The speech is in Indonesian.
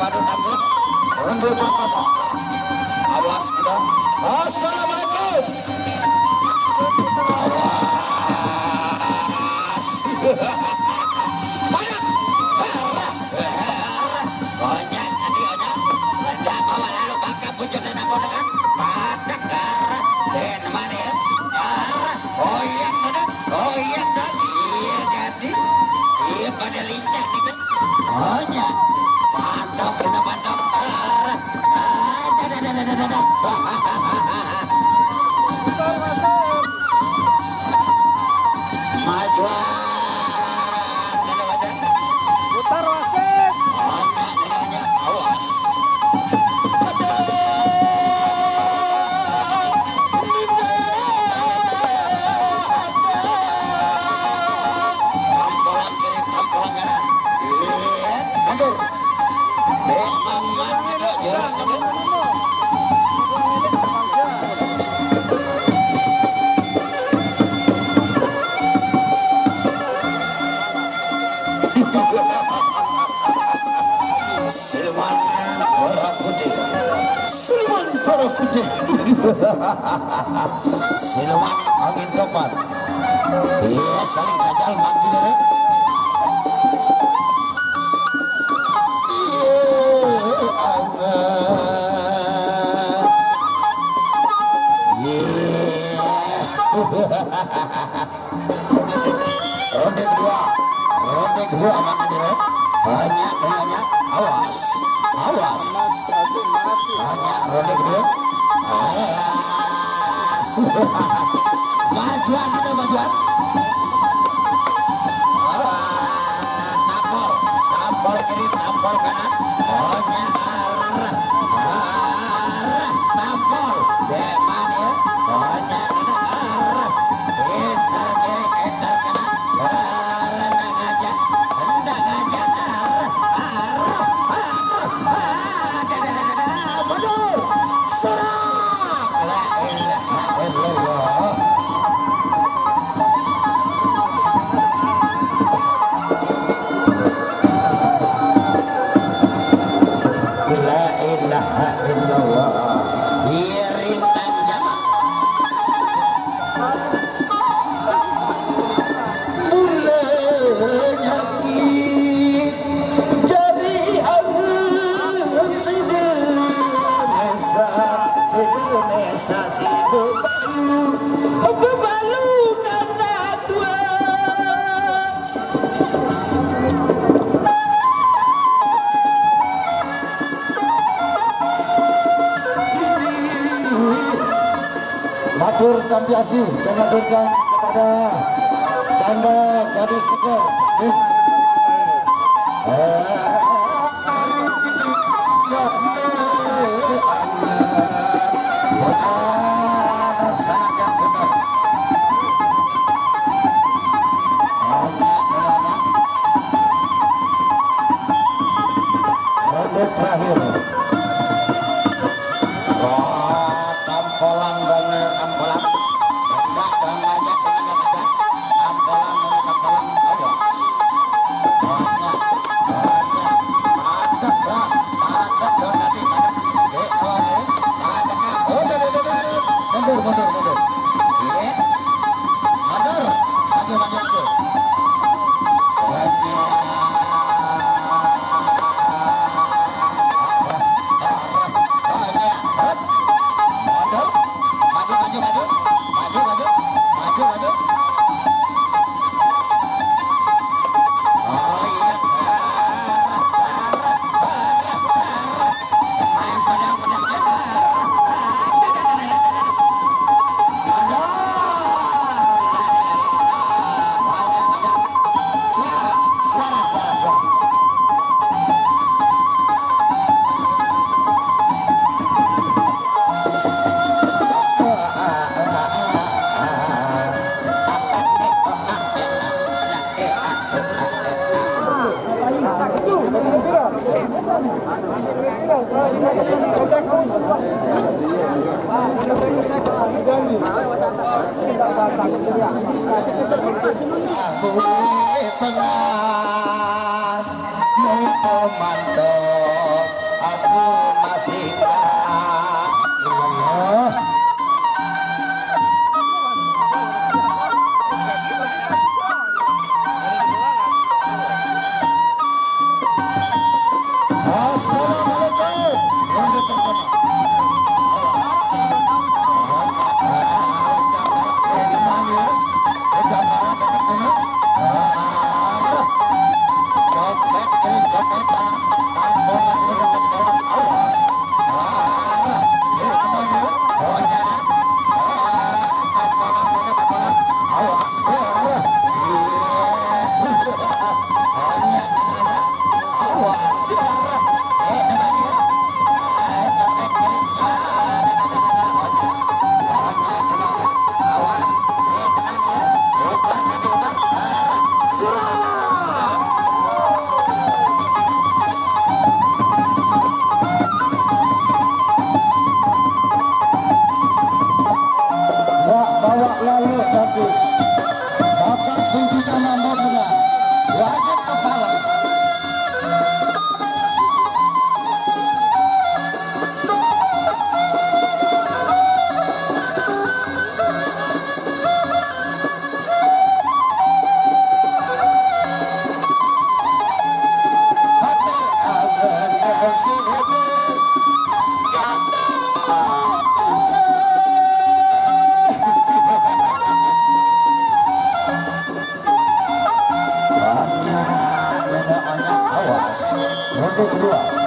badut aku. Ronde pertama. Awas sudah. Assalamualaikum. Awas. Banyak. Onyek tadi onyek. Hendak bawa lalu bakal pucuk dan aku dengan padak garah. Dan mana ya? Garah. Oyak mana? Oyak dan iya jadi. Iya pada lincah nih kan. Onyek. Patok kena patok. Majuan ada wajah Putar wasit. anak neneknya awas tampolan kiri tampolan kanan mundur memang mati jelas lagi. Silman para putih, Silman para putih, Silman angin topan, iya saling kajal mati deh. Ronde kedua mati deh. Banyak, awas, awas. Banyak ronde kedua. Majuan ada majuan. Tampol, tampol kiri, tampol kanan. Banyak arah, tampol. Depan ya, banyak arah. Entar kiri, entar kanan. Hendak ngajak, hendak ngajak arah. Mundur, serang. La ilaha illallah. La ilaha illallah. Rintang jamak. Mulai nyakit jari angin Sidenesa bebalu karena dua. Matur Tampiasi mengaturkan kepada Canda Gadis Tegal. Ronde terakhir. Tampolan dan tampolan. Enggak dan ngajak tampolan dan tampolan awas. Banyak, padat dah tadi padat. Kawan padat. Mundur. Iya, mundur, maju. Maju. Oh iya. Main pedang. Suara. Pengas mau mantap bawa lalu tapi akan kunjungan namanya wajib kepala. Untuk kedua